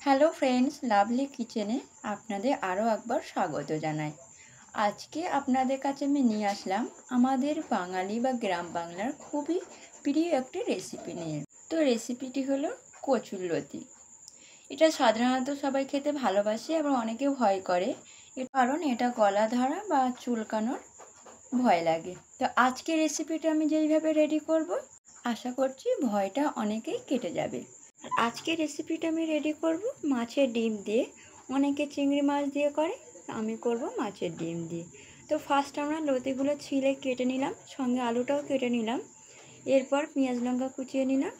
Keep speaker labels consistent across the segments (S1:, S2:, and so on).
S1: Hello friends, lovely কিচেনে আপনাদের আরও একবার স্বাগত জানাই। আজকে আপনাদের কাছে আমি নিয়ে আসলাম আমাদের বাঙালি বা গ্রাম বাংলার খুবই প্রিয় একটি রেসিপি নিয়ে। তো রেসিপিটি হলো কচুরলতি। এটা সাধারণত সবাই খেতে ভালোবাসে এবং অনেকে ভয় করে, কারণ এটা গলা ধরা বা চুলকানোর ভয় লাগে। তো আজকে রেসিপিটা আমি যেইভাবে রেডি করব, আশা করছি ভয়টা অনেকেই কেটে যাবে। আর আজকে রেসিপিটা আমি রেডি করব মাছের ডিম দিয়ে। অনেকে চিংড়ি মাছ দিয়ে করে, আমি করব মাছের ডিম দিয়ে। তো ফার্স্ট আমরা লতিগুলো ছিলে কেটে নিলাম, সঙ্গে আলুটাও কেটে নিলাম। এরপর পেঁয়াজ লঙ্কা কুচিয়ে নিলাম,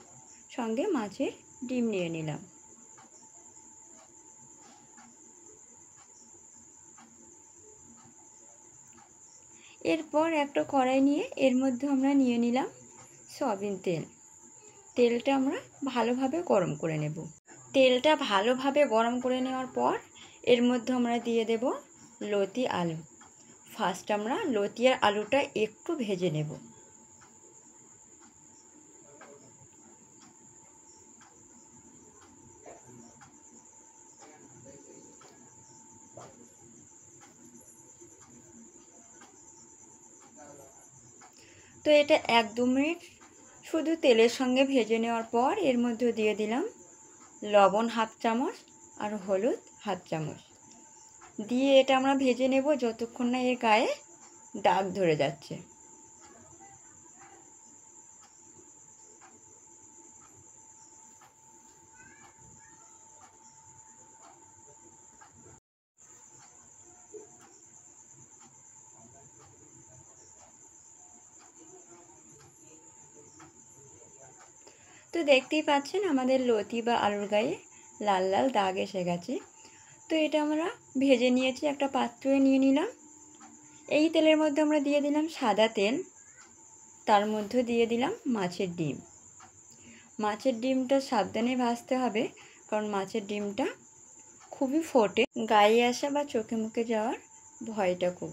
S1: সঙ্গে মাছের ডিম নিয়ে নিলাম। এরপর একটা কড়াই নিয়ে এর মধ্যে আমরা নিয়ে নিলাম সয়াবিন তেল। তেলটা আমরা ভালোভাবে গরম করে নেব। তেলটা ভালোভাবে গরম করে নেওয়ার পর এর মধ্যে আমরা দিয়ে দেব লতি আলু। ফার্স্ট আমরা লতি আর আলুটা একটু ভেজে নেব। তো এটা 1-2 মিনিট শুধু তেলের সঙ্গে ভেজে নেওয়ার পর এর মধ্যে দিয়ে দিলাম লবণ 1/2 চামচ আর হলুদ 1/2 চামচ দিয়ে এটা আমরা ভেজে নেব যতক্ষণ না এর গায়ে দাগ ধরে যাচ্ছে। তো দেখতেই পাচ্ছেন আমাদের লতি বা আলুর গায়ে লাল লাল দাগ এসে গেছে। তো এটা আমরা ভেজে নিয়েছি, একটা পাত্রে নিয়ে নিলাম। এই তেলের মধ্যে আমরা দিয়ে দিলাম সাদা তেল, তার মধ্যে দিয়ে দিলাম মাছের ডিম। মাছের ডিমটা সাবধানে ভাজতে হবে, কারণ মাছের ডিমটা খুবই ফোটে, গায়ে আসা বা চোখে মুখে যাওয়ার ভয়টা খুব,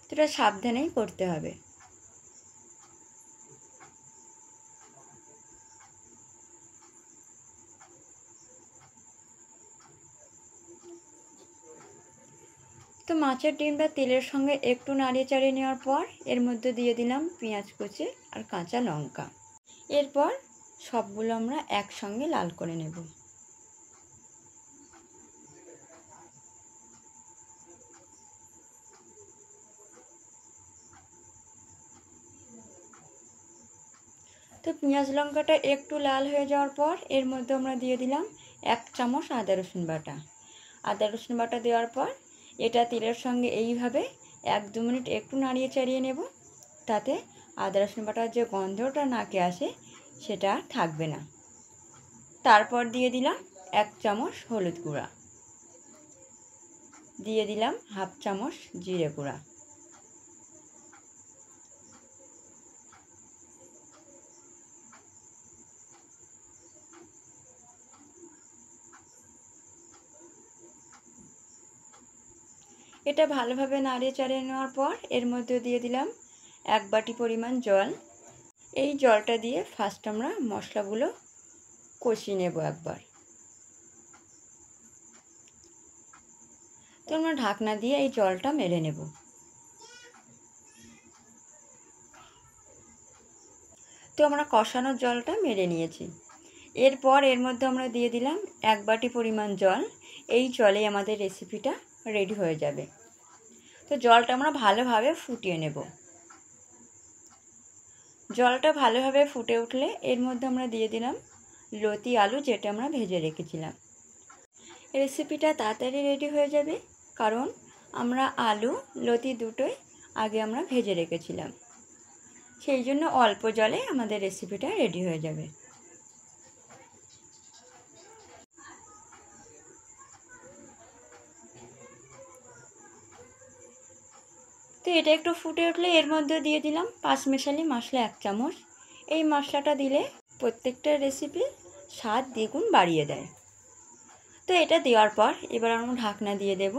S1: তো এটা সাবধানেই করতে হবে। তো মাছের ডিমটা তেলের সঙ্গে একটু নাড়িয়ে চাড়িয়ে নেওয়ার পর এর মধ্যে দিয়ে দিলাম পেঁয়াজ কুচি আর কাঁচা লঙ্কা। এরপর সবগুলো আমরা একসঙ্গে লাল করে নেব। তো পেঁয়াজ লঙ্কাটা একটু লাল হয়ে যাওয়ার পর এর মধ্যে আমরা দিয়ে দিলাম 1 চামচ আদা রসুন বাটা। আদা রসুন বাটা দেওয়ার পর এটা তেলের সঙ্গে এইভাবে 1-2 মিনিট একটু নাড়িয়ে চাড়িয়ে নেব, তাতে আদা রসুন বাটার যে গন্ধটা নাকে আসে সেটা থাকবে না। তারপর দিয়ে দিলাম 1 চামচ হলুদ গুঁড়া, দিয়ে দিলাম 1/2 চামচ জিরে গুঁড়া। এটা ভালোভাবে নাড়িয়ে চাড়িয়ে নেওয়ার পর এর মধ্যে দিয়ে দিলাম 1 বাটি পরিমাণ জল। এই জলটা দিয়ে ফার্স্ট আমরা মশলাগুলো কষিয়ে নেব একবার। তো আমরা ঢাকনা দিয়ে এই জলটা মেরে নেব। তো আমরা কষানোর জলটা মেরে নিয়েছি। এরপর এর মধ্যে আমরা দিয়ে দিলাম 1 বাটি পরিমাণ জল। এই জলে আমাদের রেসিপিটা রেডি হয়ে যাবে। তো জলটা আমরা ভালোভাবে ফুটিয়ে নেব। জলটা ভালোভাবে ফুটে উঠলে এর মধ্যে আমরা দিয়ে দিলাম লতি আলু, যেটা আমরা ভেজে রেখেছিলাম। রেসিপিটা তাড়াতাড়ি রেডি হয়ে যাবে, কারণ আমরা আলু লতি দুটোই আগে আমরা ভেজে রেখেছিলাম, সেই জন্য অল্প জলে আমাদের রেসিপিটা রেডি হয়ে যাবে। তো এটা একটু ফুটে উঠলে এর মধ্যে দিয়ে দিলাম পাঁচমেশালি মশলা 1 চামচ। এই মশলাটা দিলে প্রত্যেকটা রেসিপির স্বাদ দ্বিগুণ বাড়িয়ে দেয়। তো এটা দেওয়ার পর এবার আমরা ঢাকনা দিয়ে দেব,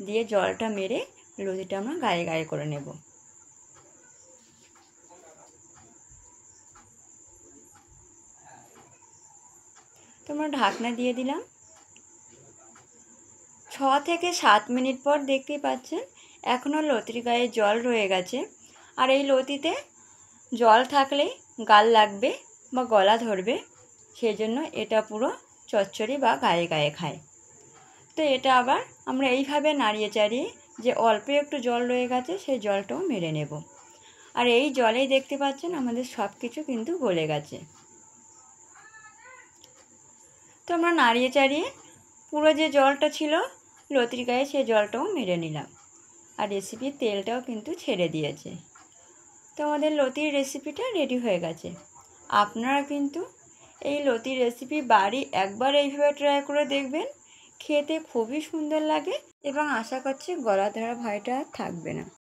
S1: দিয়ে জলটা মেরে লতিটা আমরা গায়ে গায়ে করে নেব। তো আমরা ঢাকনা দিয়ে দিলাম, থেকে 7 মিনিট পর দেখতেই পাচ্ছেন এখনও লতির গায়ে জল রয়ে গেছে। আর এই লতিতে জল থাকলেই গাল লাগবে বা গলা ধরবে, সেই জন্য এটা পুরো চচ্চড়ি বা গায়ে গায়ে খায়। তো এটা আবার আমরা এইভাবে নাড়িয়ে চাড়িয়ে যে অল্প একটু জল রয়ে গেছে সেই জলটাও মেরে নেব। আর এই জলেই দেখতে পাচ্ছেন আমাদের সব কিছু কিন্তু গলে গেছে। তো আমরা নাড়িয়ে চাড়িয়ে পুরো যে জলটা ছিল লতির গায়ে সেই জলটাও মেরে নিলাম। আর রেসিপির তেলটাও কিন্তু ছেড়ে দিয়েছে। তো আমাদের লতির রেসিপিটা রেডি হয়ে গেছে। আপনারা কিন্তু এই লতির রেসিপি বাড়ি একবার এইভাবে ট্রাই করে দেখবেন, খেতে খুবই সুন্দর লাগে এবং আশা করছি গলা ধরা ভয়টা আর থাকবে না।